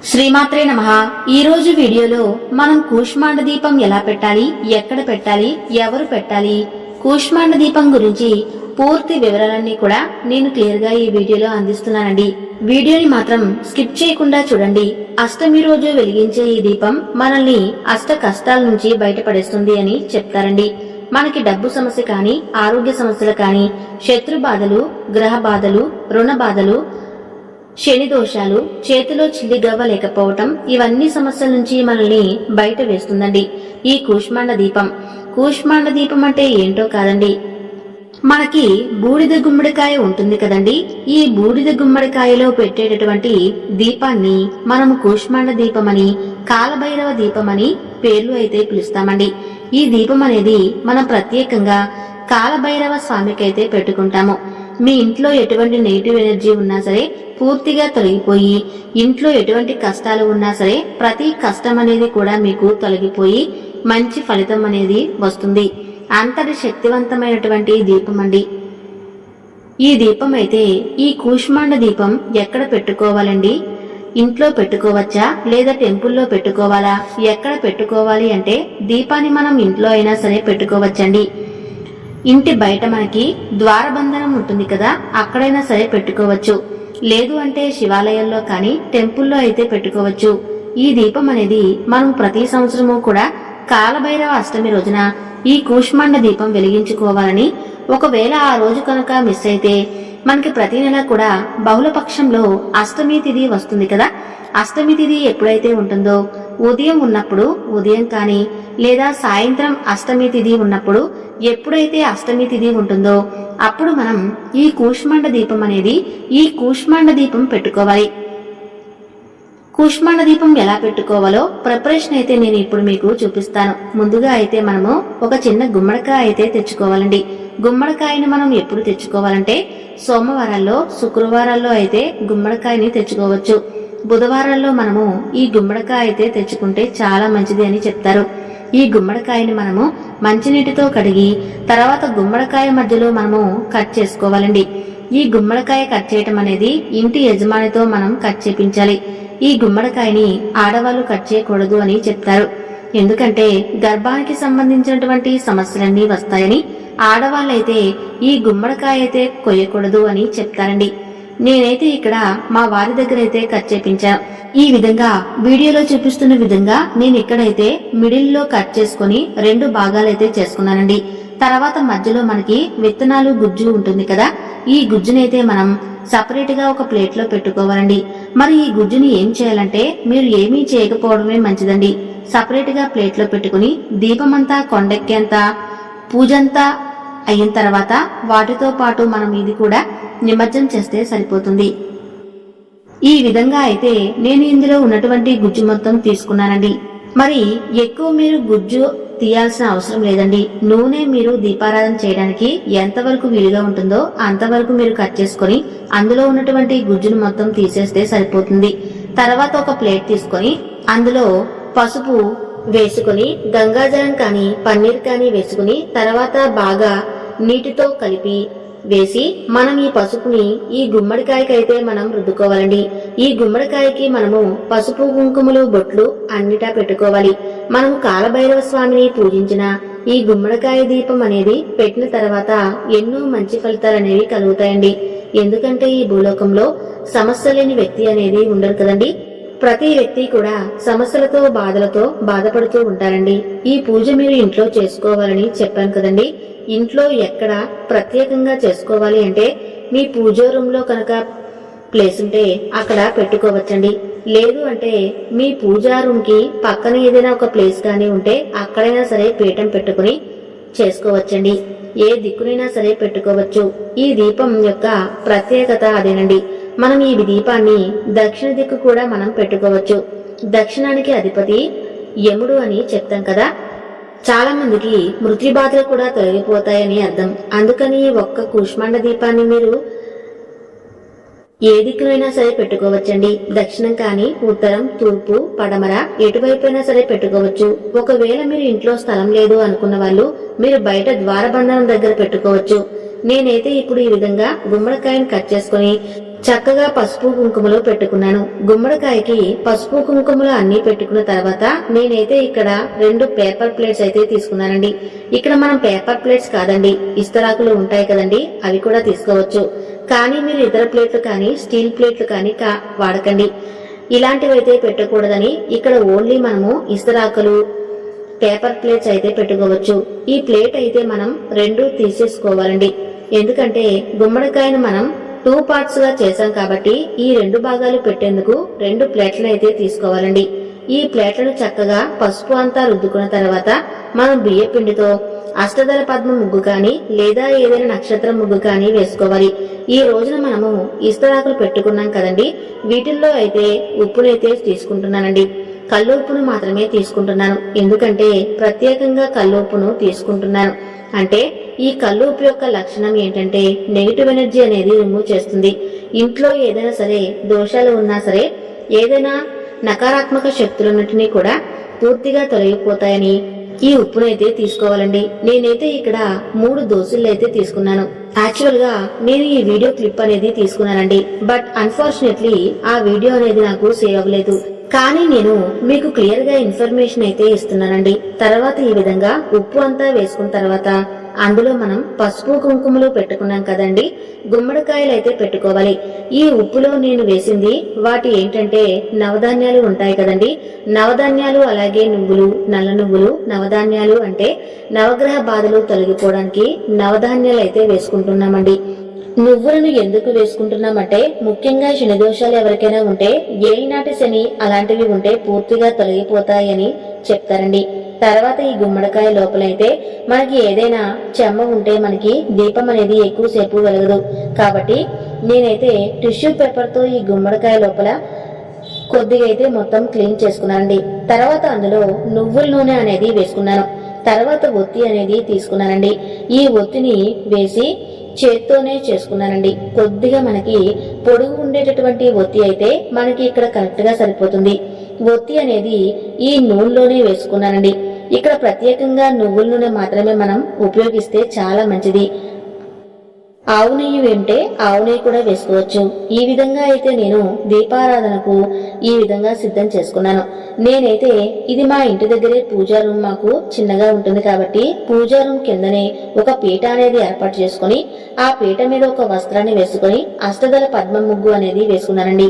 శ్రీమాత్రే నమః. ఈ రోజు వీడియోలో మనం కూష్మాండ దీపం ఎలా పెట్టాలి, ఎక్కడ పెట్టాలి, ఎవరు పెట్టాలి, కూష్మాండ దీపం గురించి పూర్తి వివరాలన్నీ కూడా నేను క్లియర్ గా ఈ వీడియోలో అందిస్తున్నానండి. వీడియోని మాత్రం స్కిప్ చేయకుండా చూడండి. అష్టమి రోజు వెలిగించే ఈ దీపం మనల్ని అష్ట కష్టాల నుంచి బయటపడేస్తుంది అని చెప్తారండి. మనకి డబ్బు సమస్య కానీ, ఆరోగ్య సమస్యలు కానీ, శత్రు బాధలు, గ్రహ బాధలు, రుణ బాధలు, శని దోషాలు, చేతిలో చిల్లి గవ్వ లేకపోవటం, ఇవన్నీ సమస్యల నుంచి మనల్ని బయట వేస్తుందండి ఈ కూష్మాండ దీపం. కూష్మాండ దీపం అంటే ఏంటో కాదండి, మనకి బూడిద గుమ్మడికాయ ఉంటుంది కదండి, ఈ బూడిద గుమ్మడికాయలో పెట్టేటటువంటి దీపాన్ని మనము కూష్మాండ దీపమని, కాలభైరవ దీపమని పేర్లు అయితే పిలుస్తామండి. ఈ దీపం అనేది మనం ప్రత్యేకంగా కాలభైరవ స్వామికి అయితే పెట్టుకుంటాము. మీ ఇంట్లో ఎటువంటి నెగిటివ్ ఎనర్జీ ఉన్నా సరే పూర్తిగా తొలగిపోయి, ఇంట్లో ఎటువంటి కష్టాలు ఉన్నా సరే ప్రతి కష్టం అనేది కూడా మీకు తొలగిపోయి మంచి ఫలితం అనేది వస్తుంది. అంతటి శక్తివంతమైనటువంటి దీపం అండి ఈ దీపం. అయితే ఈ కూష్మాండ దీపం ఎక్కడ పెట్టుకోవాలండి? ఇంట్లో పెట్టుకోవచ్చా లేదా టెంపుల్లో పెట్టుకోవాలా? ఎక్కడ పెట్టుకోవాలి అంటే దీపాన్ని మనం ఇంట్లో అయినా సరే పెట్టుకోవచ్చండి. ఇంటి బయట మనకి ద్వారబంధనం ఉంటుంది కదా, అక్కడైనా సరే పెట్టుకోవచ్చు. లేదు అంటే శివాలయంలో కానీ టెంపుల్లో అయితే పెట్టుకోవచ్చు. ఈ దీపం అనేది మనం ప్రతి సంవత్సరము కూడా కాలభైరవ అష్టమి రోజున ఈ కూష్మాండ దీపం వెలిగించుకోవాలని, ఒకవేళ ఆ రోజు కనుక మిస్ అయితే మనకి ప్రతి నెల కూడా బహుళపక్షంలో అష్టమి తిథి వస్తుంది కదా, అష్టమి తిథి ఎప్పుడైతే ఉంటుందో ఉదయం ఉన్నప్పుడు ఉదయం కానీ, లేదా సాయంత్రం అష్టమి తిథి ఉన్నప్పుడు ఎప్పుడైతే అష్టమి తిథి ఉంటుందో అప్పుడు మనం ఈ కూష్మాండ దీపం అనేది, ఈ కూష్మాండ దీపం పెట్టుకోవాలి. కూష్మాండ దీపం ఎలా పెట్టుకోవాలో ప్రిపరేషన్ అయితే నేను ఇప్పుడు మీకు చూపిస్తాను. ముందుగా అయితే మనము ఒక చిన్న గుమ్మడికాయ అయితే తెచ్చుకోవాలండి. గుమ్మడికాయని మనం ఎప్పుడు తెచ్చుకోవాలంటే సోమవారాల్లో, శుక్రవారాల్లో అయితే గుమ్మడికాయని తెచ్చుకోవచ్చు. బుధవారాల్లో మనము ఈ గుమ్మడికాయ అయితే తెచ్చుకుంటే చాలా మంచిది అని చెప్తారు. ఈ గుమ్మడికాయని మనము మంచినీటితో కడిగి తర్వాత గుమ్మడికాయ మధ్యలో మనము కట్ చేసుకోవాలండి. ఈ గుమ్మడికాయ కట్ చేయటం అనేది ఇంటి యజమానితో మనం కట్ చేపించాలి. ఈ గుమ్మడికాయని ఆడవాళ్ళు కట్ చేయకూడదు అని చెప్తారు. ఎందుకంటే గర్భానికి సంబంధించినటువంటి సమస్యలన్నీ వస్తాయని ఆడవాళ్ళైతే ఈ గుమ్మడికాయ అయితే కొయ్యకూడదు అని చెప్తారండి. నేనైతే ఇక్కడ మా వారి దగ్గర అయితే కట్ చేపించాను. ఈ విధంగా వీడియోలో చూపిస్తున్న విధంగా నేను ఇక్కడైతే మిడిల్ లో కట్ చేసుకుని 2 భాగాలైతే చేసుకున్నానండి. తర్వాత మధ్యలో మనకి విత్తనాలు గుజ్జు ఉంటుంది కదా, ఈ గుజ్జునైతే మనం సపరేట్ గా ఒక ప్లేట్ లో పెట్టుకోవాలండి. మరి ఈ గుజ్జుని ఏం చేయాలంటే మీరు ఏమీ చేయకపోవడమే మంచిదండి. సపరేట్ గా ప్లేట్ లో పెట్టుకుని దీపమంతా కొండెక్కేంత పూజంతా అయిన తర్వాత వాటితో పాటు మనం ఇది కూడా నిమజ్జనం చేస్తే సరిపోతుంది. ఈ విధంగా అయితే నేను ఇందులో ఉన్నటువంటి గుజ్జు మొత్తం తీసుకున్నానండి. మరి ఎక్కువ మీరు గుజ్జు తీయాల్సిన అవసరం లేదండి. నూనె మీరు దీపారాధన చేయడానికి ఎంతవరకు వీలుగా ఉంటుందో అంతవరకు మీరు కట్ చేసుకుని అందులో ఉన్నటువంటి గుజ్జును మొత్తం తీసేస్తే సరిపోతుంది. తర్వాత ఒక ప్లేట్ తీసుకొని అందులో పసుపు వేసుకుని, గంగాజలం కానీ పన్నీర్ కానీ వేసుకుని, తర్వాత బాగా నీటితో కలిపి వేసి మనం ఈ పసుపుని ఈ గుమ్మడికాయకైతే మనం రుద్దుకోవాలండి. ఈ గుమ్మడికాయకి మనము పసుపు కుంకుమలు బొట్లు అన్నిటా పెట్టుకోవాలి. మనము కాలభైరవ స్వామిని పూజించిన ఈ గుమ్మడికాయ దీపం అనేది పెట్టిన తర్వాత ఎన్నో మంచి ఫలితాలు అనేవి కలుగుతాయండి. ఎందుకంటే ఈ భూలోకంలో సమస్య లేని వ్యక్తి అనేది ఉండరు కదండి. ప్రతి వ్యక్తి కూడా సమస్యలతో బాధలతో బాధపడుతూ ఉంటారండి. ఈ పూజ మీరు ఇంట్లో చేసుకోవాలని చెప్పాను కదండి. ఇంట్లో ఎక్కడ ప్రత్యేకంగా చేసుకోవాలి అంటే మీ పూజా రూమ్ లో కనుక ప్లేస్ ఉంటే అక్కడ పెట్టుకోవచ్చండి. లేదు అంటే మీ పూజా రూమ్ కి పక్కన ఏదైనా ఒక ప్లేస్ కానీ ఉంటే అక్కడైనా సరే పీఠం పెట్టుకుని చేసుకోవచ్చండి. ఏ దిక్కునైనా సరే పెట్టుకోవచ్చు. ఈ దీపం యొక్క ప్రత్యేకత అదేనండి. మనం ఈ దీపాన్ని దక్షిణ దిక్కు కూడా మనం పెట్టుకోవచ్చు. దక్షిణానికి అధిపతి యముడు అని చెప్తాం కదా. చాలా మందికి మృత్యు బాధలు కూడా తొలగిపోతాయని అర్థం. అందుకని ఒక్క కూష్మాండ దీపాన్ని మీరు ఏ దిక్కునైనా సరే పెట్టుకోవచ్చండి. దక్షిణం కానీ, ఉత్తరం, తూర్పు, పడమర ఎటువైపైనా సరే పెట్టుకోవచ్చు. ఒకవేళ మీరు ఇంట్లో స్థలం లేదు అనుకున్న వాళ్ళు మీరు బయట ద్వారబంధనం దగ్గర పెట్టుకోవచ్చు. నేనైతే ఇప్పుడు ఈ విధంగా గుమ్మడికాయను కట్ చేసుకుని చక్కగా పసుపు కుంకుమలు పెట్టుకున్నాను. గుమ్మడికాయకి పసుపు కుంకుమలు అన్ని పెట్టుకున్న తర్వాత నేనైతే ఇక్కడ 2 పేపర్ ప్లేట్స్ అయితే తీసుకున్నానండి. ఇక్కడ మనం పేపర్ ప్లేట్స్ కాదండి, ఇస్తరాకులు ఉంటాయి కదండి, అవి కూడా తీసుకోవచ్చు. కానీ మీరు ఇతర ప్లేట్లు కానీ స్టీల్ ప్లేట్లు కానీ వాడకండి. ఇలాంటివైతే పెట్టకూడదని ఇక్కడ ఓన్లీ మనము ఇస్తరాకులు పేపర్ ప్లేట్స్ అయితే పెట్టుకోవచ్చు. ఈ ప్లేట్ అయితే మనం 2 తీసేసుకోవాలండి. ఎందుకంటే గుమ్మడికాయను మనం 2 పార్ట్స్ గా చేసాం కాబట్టి ఈ 2 భాగాలు పెట్టేందుకు 2 ప్లేట్లను అయితే తీసుకోవాలండి. ఈ ప్లేట్లను చక్కగా పసుపు అంతా రుద్దుకున్న తర్వాత మనం బియ్య పిండితో అష్టదళ పద్మ ముగ్గు కానీ లేదా ఏదైనా నక్షత్రం ముగ్గు కానీ వేసుకోవాలి. ఈ రోజున మనము ఇస్తరాకులు పెట్టుకున్నాం కదండి, వీటిల్లో అయితే ఉప్పునైతే తీసుకుంటున్నానండి. కల్లుప్పును మాత్రమే తీసుకుంటున్నాను. ఎందుకంటే ప్రత్యేకంగా కల్లుప్పును తీసుకుంటున్నాను. అంటే ఈ కల్లుప్పు యొక్క లక్షణం ఏంటంటే నెగిటివ్ ఎనర్జీ అనేది రిమూవ్ చేస్తుంది. ఇంట్లో ఏదైనా సరే దోషాలు ఉన్నా సరే, ఏదైనా నకారాత్మక శక్తులన్నింటినీ కూడా పూర్తిగా తొలగిపోతాయని ఈ ఉప్పునైతే తీసుకోవాలండి. నేనైతే ఇక్కడ 3 దోశలు అయితే తీసుకున్నాను. యాక్చువల్ గా నేను ఈ వీడియో క్లిప్ అనేది తీసుకున్నానండి, బట్ అన్ఫార్చునేట్లీ ఆ వీడియో అనేది నాకు సేవ్ అవ్వలేదు. కానీ నేను మీకు క్లియర్ గా ఇన్ఫర్మేషన్ అయితే ఇస్తున్నానండి. తర్వాత ఈ విధంగా ఉప్పు అంతా వేసుకున్న తర్వాత అందులో మనం పసుపు కుంకుమలు పెట్టుకున్నాం కదండి, గుమ్మడికాయలు అయితే పెట్టుకోవాలి. ఈ ఉప్పులో నేను వేసింది వాటి ఏంటంటే నవధాన్యాలు ఉంటాయి కదండి, నవధాన్యాలు అలాగే నువ్వులు, నల్ల నువ్వులు. నవధాన్యాలు అంటే నవగ్రహ బాధలు తొలగిపోవడానికి నవధాన్యాలు అయితే వేసుకుంటున్నామండి. నువ్వులను ఎందుకు వేసుకుంటున్నామంటే ముఖ్యంగా శని దోషాలు ఎవరికైనా ఉంటే, ఏలినాటి శని అలాంటివి ఉంటే పూర్తిగా తొలగిపోతాయని చెప్తారండి. తర్వాత ఈ గుమ్మడికాయ లోపలైతే మనకి ఏదైనా చెమ్మ ఉంటే మనకి దీపం అనేది ఎక్కువసేపు వెలగదు. కాబట్టి నేనైతే టిష్యూ పేపర్ తో ఈ గుమ్మడికాయ లోపల కొద్దిగా అయితే మొత్తం క్లీన్ చేసుకున్నానండి. తర్వాత అందులో నువ్వుల నూనె అనేది వేసుకున్నాను. తర్వాత ఒత్తి అనేది తీసుకున్నానండి. ఈ ఒత్తిని వేసి చేత్తోనే చేసుకున్నానండి. కొద్దిగా మనకి పొడుగు ఉండేటటువంటి ఒత్తి అయితే మనకి ఇక్కడ కరెక్ట్ గా సరిపోతుంది. ఒత్తి అనేది ఈ నూనెలోనే వేసుకున్నానండి. ఇక్కడ ప్రత్యేకంగా నువ్వుల నూనె మాత్రమే మనం ఉపయోగిస్తే చాలా మంచిది. ఆవు నెయ్యి ఉంటే ఆవు నెయ్యి కూడా వేసుకోవచ్చు. ఈ విధంగా అయితే నేను దీపారాధనకు ఈ విధంగా సిద్ధం చేసుకున్నాను. నేనైతే ఇది మా ఇంటి దగ్గరే పూజా రూమ్ మాకు చిన్నగా ఉంటుంది కాబట్టి పూజా రూమ్ కిందనే ఒక పీట అనేది ఏర్పాటు చేసుకుని ఆ పీట మీద ఒక వస్త్రాన్ని వేసుకుని అష్టదళ పద్మ ముగ్గు అనేది వేసుకున్నానండి.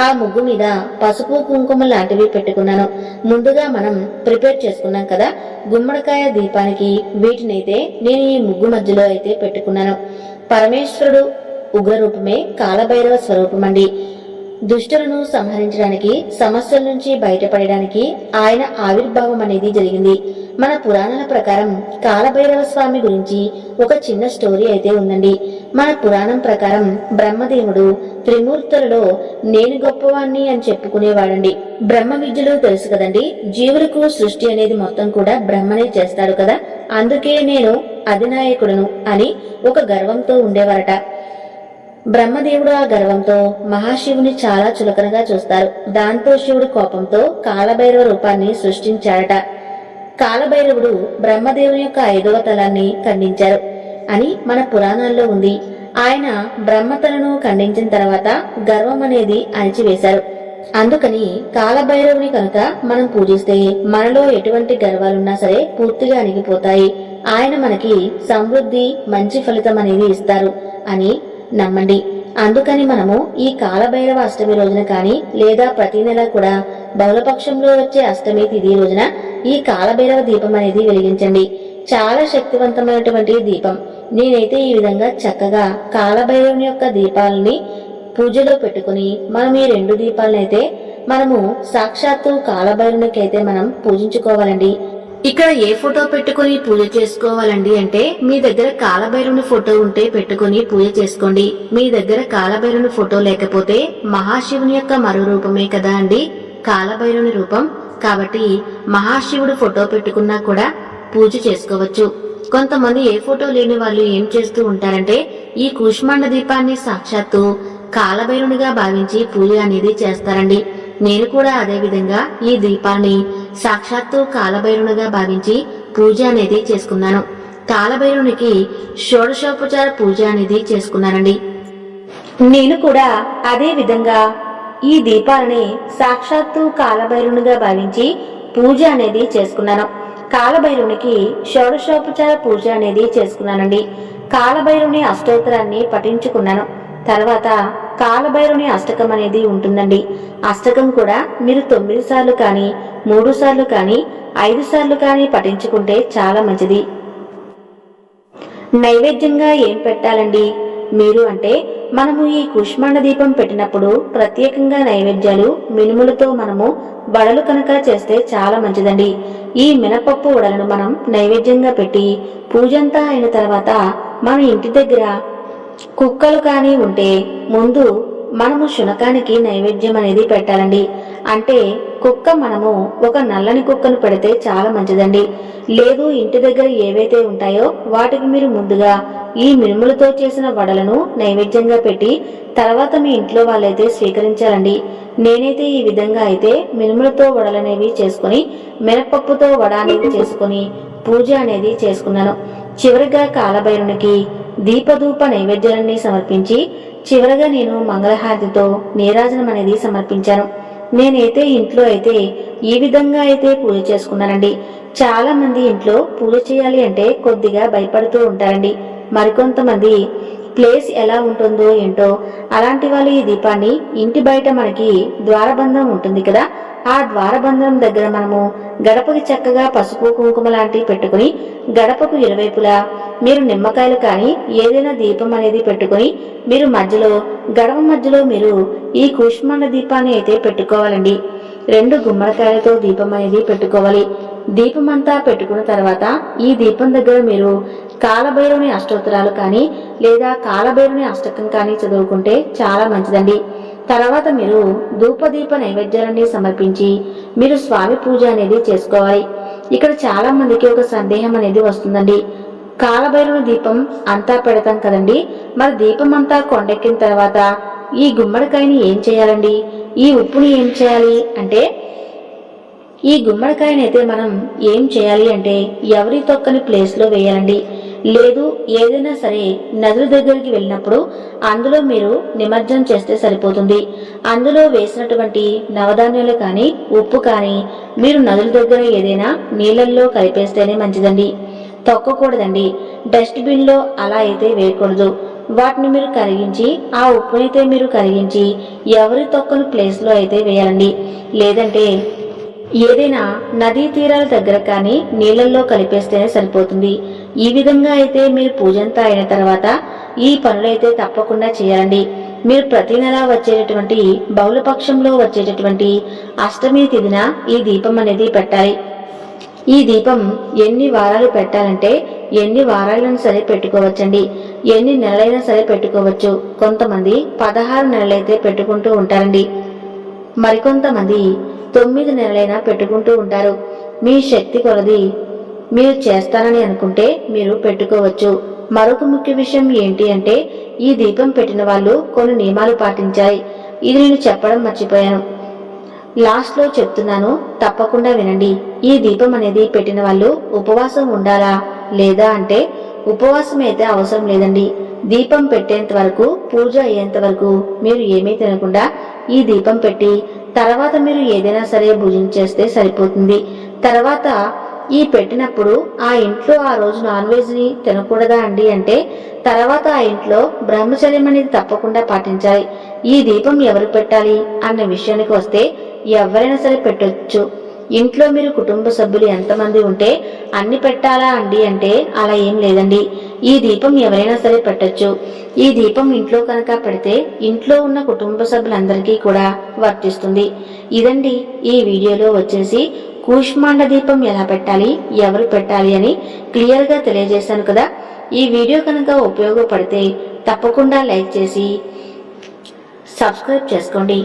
ఆ ముగ్గు మీద పసుపు కుంకుమ లాంటివి పెట్టుకున్నాను. ముందుగా మనం ప్రిపేర్ చేసుకున్నాం కదా గుమ్మడికాయ దీపానికి, వీటినైతే నేను ఈ ముగ్గు మధ్యలో అయితే పెట్టుకున్నాను. పరమేశ్వరుడు ఉగ్రరూపమే కాలభైరవ స్వరూపమండి. దుష్టులను సంహరించడానికి, సమస్యల నుంచి బయటపడడానికి ఆయన ఆవిర్భావం అనేది జరిగింది. మన పురాణాల ప్రకారం కాలభైరవ స్వామి గురించి ఒక చిన్న స్టోరీ అయితే ఉందండి. మన పురాణం ప్రకారం బ్రహ్మదేవుడు త్రిమూర్తులలో నేను గొప్పవాణ్ణి అని చెప్పుకునేవాడండి. బ్రహ్మ విద్యలు తెలుసు కదండి, జీవులకు సృష్టి అనేది మొత్తం కూడా బ్రహ్మనే చేస్తాడు కదా, అందుకే నేను అధినాయకుడును అని ఒక గర్వంతో ఉండేవారట. బ్రహ్మదేవుడు ఆ గర్వంతో మహాశివుని చాలా చులకనగా చూస్తారు. దాంతో శివుడు కోపంతో కాలభైరవ రూపాన్ని సృష్టించాడట. కాలభైరవుడు బ్రహ్మదేవుని యొక్క 5వ తలాన్ని ఖండించారు అని మన పురాణాల్లో ఉంది. ఆయన బ్రహ్మతలను ఖండించిన తర్వాత గర్వం అనేది అణిచివేశారు. అందుకని కాలభైరవుని కనుక మనం పూజిస్తే మనలో ఎటువంటి గర్వాలున్నా సరే పూర్తిగా అణిగిపోతాయి. ఆయన మనకి సమృద్ధి, మంచి ఫలితం అనేది ఇస్తారు అని నమ్మండి. అందుకని మనము ఈ కాలభైరవ అష్టమి రోజున కానీ లేదా ప్రతి నెల కూడా బహుళపక్షంలో వచ్చే అష్టమి తిథి రోజున ఈ కాలభైరవ దీపం అనేది వెలిగించండి. చాలా శక్తివంతమైనటువంటి దీపం. నేనైతే ఈ విధంగా చక్కగా కాలభైరవుని యొక్క దీపాలని పూజలో పెట్టుకుని మనం ఈ 2 దీపాలనైతే మనము సాక్షాత్తు కాలభైరవునికి అయితే మనం పూజించుకోవాలండి. ఇక్కడ ఏ ఫోటో పెట్టుకుని పూజ చేసుకోవాలండి అంటే మీ దగ్గర కాలభైరవుని ఫోటో ఉంటే పెట్టుకుని పూజ చేసుకోండి. మీ దగ్గర కాలభైరవుని ఫోటో లేకపోతే మహాశివుని యొక్క మరో రూపమే కదా అండి కాలభైరవుని రూపం. కాబట్టి మహాశివుడు ఫోటో పెట్టుకున్నా కూడా పూజ చేసుకోవచ్చు. కొంతమంది ఏ ఫోటో లేని వాళ్ళు ఏం చేస్తూ ఉంటారంటే ఈ కూష్మాండ దీపాన్ని సాక్షాత్తు కాలభైరవునిగా భావించి పూజ అనేది చేస్తారండి. నేను కూడా అదే విధంగా ఈ దీపాన్ని సాక్షాత్తు కాలభైరవునిగా భావించి పూజ అనేది చేసుకున్నాను. కాలభైరవునికి షోడశోపచార పూజ అనేది చేసుకున్నానండి. నేను కూడా అదే విధంగా ఈ దీపాలని సాక్షాత్తు కాలభైరునిగా భావించి పూజ అనేది చేసుకున్నాను. కాలభైరునికి షోడశోపచార పూజ అనేది చేసుకున్నానండి. కాలభైరుని అష్టోత్తరాన్ని పఠించుకున్నాను. తర్వాత కాలభైరుని అష్టకం అనేది ఉంటుందండి. అష్టకం కూడా మీరు 9 సార్లు కానీ 3 సార్లు కానీ 5 సార్లు కానీ పఠించుకుంటే చాలా మంచిది. నైవేద్యంగా ఏం పెట్టాలండి మీరు అంటే, మనము ఈ కుష్మాండ దీపం పెట్టినప్పుడు ప్రత్యేకంగా నైవేద్యాలు మినుములతో మనము వడలు కనుక చేస్తే చాలా మంచిదండి. ఈ మినపప్పు వడలను మనం నైవేద్యంగా పెట్టి పూజంతా అయిన తర్వాత మన ఇంటి దగ్గర కుక్కలు కానీ ఉంటే ముందు మనము శునకానికి నైవేద్యం అనేది పెట్టాలండి. అంటే కుక్క మనము ఒక నల్లని కుక్కను పెడితే చాలా మంచిదండి. లేదు ఇంటి దగ్గర ఏవైతే ఉంటాయో వాటికి మీరు ముందుగా ఈ మినుములతో చేసిన వడలను నైవేద్యంగా పెట్టి తర్వాత మీ ఇంట్లో వాళ్ళైతే స్వీకరించాలండి. నేనైతే ఈ విధంగా అయితే మినుములతో వడలనేవి చేసుకుని మినపప్పుతో వడ అనేది చేసుకుని పూజ అనేది చేసుకున్నాను. చివరిగా కాలభైరునికి దీపధూప నైవేద్యాలన్నీ సమర్పించి చివరగా నేను మంగళహారతితో నీరాజనం అనేది సమర్పించాను. నేనైతే ఇంట్లో అయితే ఈ విధంగా అయితే పూజ చేసుకున్నానండి. చాలా మంది ఇంట్లో పూజ చేయాలి అంటే కొద్దిగా భయపడుతూ ఉంటారండి. మరికొంతమంది ప్లేస్ ఎలా ఉంటుందో ఏంటో అలాంటి వాళ్ళు ఈ దీపాన్ని ఇంటి బయట మనకి ద్వారబంధం ఉంటుంది కదా, ఆ ద్వారబంధం దగ్గర మనము గడపకి చక్కగా పసుపు కుంకుమ లాంటివి పెట్టుకుని గడపకు ఇరువైపులా మీరు నిమ్మకాయలు కానీ ఏదైనా దీపం అనేది పెట్టుకుని మీరు మధ్యలో గడప మధ్యలో మీరు ఈ కూష్మాండ దీపాన్ని అయితే పెట్టుకోవాలండి. 2 గుమ్మడికాయలతో దీపం అనేది పెట్టుకోవాలి. దీపం అంతా పెట్టుకున్న తర్వాత ఈ దీపం దగ్గర మీరు కాలభైరుని అష్టోత్తరాలు కానీ లేదా కాలభైరుని అష్టకం కానీ చదువుకుంటే చాలా మంచిదండి. తర్వాత మీరు ధూపదీప నైవేద్యాలన్నీ సమర్పించి మీరు స్వామి పూజ అనేది చేసుకోవాలి. ఇక్కడ చాలా మందికి ఒక సందేహం అనేది వస్తుందండి. కాలభైరుని దీపం అంతా పెడతాం కదండి, మరి దీపం అంతా కొండెక్కిన తర్వాత ఈ గుమ్మడికాయని ఏం చేయాలండి, ఈ ఉప్పుని ఏం చేయాలి అంటే, ఈ గుమ్మడికాయనైతే మనం ఏం చేయాలి అంటే ఎవరి తొక్కని ప్లేస్లో వేయాలండి. లేదు ఏదైనా సరే నదుల దగ్గరికి వెళ్ళినప్పుడు అందులో మీరు నిమజ్జనం చేస్తే సరిపోతుంది. అందులో వేసినటువంటి నవధాన్యాలు కానీ ఉప్పు కానీ మీరు నదుల దగ్గర ఏదైనా నీళ్ళల్లో కలిపేస్తేనే మంచిదండి. తొక్కకూడదండి. డస్ట్బిన్లో అలా అయితే వేయకూడదు. వాటిని మీరు కరిగించి ఆ ఉప్పునైతే మీరు కరిగించి ఎవరి తొక్కను ప్లేస్లో అయితే వేయాలండి. లేదంటే ఏదైనా నదీ తీరాల దగ్గర కానీ నీళ్ళల్లో కలిపేస్తేనే సరిపోతుంది. ఈ విధంగా అయితే మీరు పూజంతా అయిన తర్వాత ఈ పనులైతే తప్పకుండా చేయాలండి. మీరు ప్రతి నెల వచ్చేటటువంటి బహుళపక్షంలో వచ్చేటటువంటి అష్టమి తిథిన ఈ దీపం అనేది పెట్టాలి. ఈ దీపం ఎన్ని వారాలు పెట్టాలంటే ఎన్ని వారాలను సరే పెట్టుకోవచ్చండి. ఎన్ని నెలలైనా సరే పెట్టుకోవచ్చు. కొంతమంది 16 నెలలైతే పెట్టుకుంటూ ఉంటారండి. మరికొంతమంది 9 నెలలైనా పెట్టుకుంటూ ఉంటారు. మీ శక్తి కొలది మీరు చేస్తానని అనుకుంటే మీరు పెట్టుకోవచ్చు. మరొక ముఖ్య విషయం ఏంటి అంటే, ఈ దీపం పెట్టిన వాళ్ళు కొన్ని నియమాలు పాటించాలి. ఇది నేను చెప్పడం మర్చిపోయాను, లాస్ట్ లో చెప్తున్నాను, తప్పకుండా వినండి. ఈ దీపం అనేది పెట్టిన వాళ్ళు ఉపవాసం ఉండాలా లేదా అంటే ఉపవాసం అయితే అవసరం లేదండి. దీపం పెట్టేంత వరకు పూజ అయ్యేంత వరకు మీరు ఏమీ తినకుండా ఈ దీపం పెట్టి తర్వాత మీరు ఏదైనా సరే భుజించేస్తే సరిపోతుంది. తర్వాత ఈ పెట్టినప్పుడు ఆ ఇంట్లో ఆ రోజు నాన్ వెజ్ ని తినకూడదా అండి అంటే తర్వాత ఆ ఇంట్లో బ్రహ్మచర్యం అనేది తప్పకుండా పాటించాలి. ఈ దీపం ఎవరు పెట్టాలి అన్న విషయానికి వస్తే ఎవరైనా సరే పెట్టొచ్చు. ఇంట్లో మీరు కుటుంబ సభ్యులు ఎంతమంది ఉంటే అన్ని పెట్టాలా అండి అంటే అలా ఏం లేదండి. ఈ దీపం ఎవరైనా సరే పెట్టొచ్చు. ఈ దీపం ఇంట్లో కనుక పెడితే ఇంట్లో ఉన్న కుటుంబ సభ్యులందరికీ కూడా వర్తిస్తుంది. ఇదండి ఈ వీడియోలో వచ్చేసి కూష్మాండ దీపం ఎలా పెట్టాలి, ఎవరు పెట్టాలి అని క్లియర్ గా తెలియజేశాను కదా. ఈ వీడియో కనుక ఉపయోగపడితే తప్పకుండా లైక్ చేసి సబ్స్క్రైబ్ చేసుకోండి.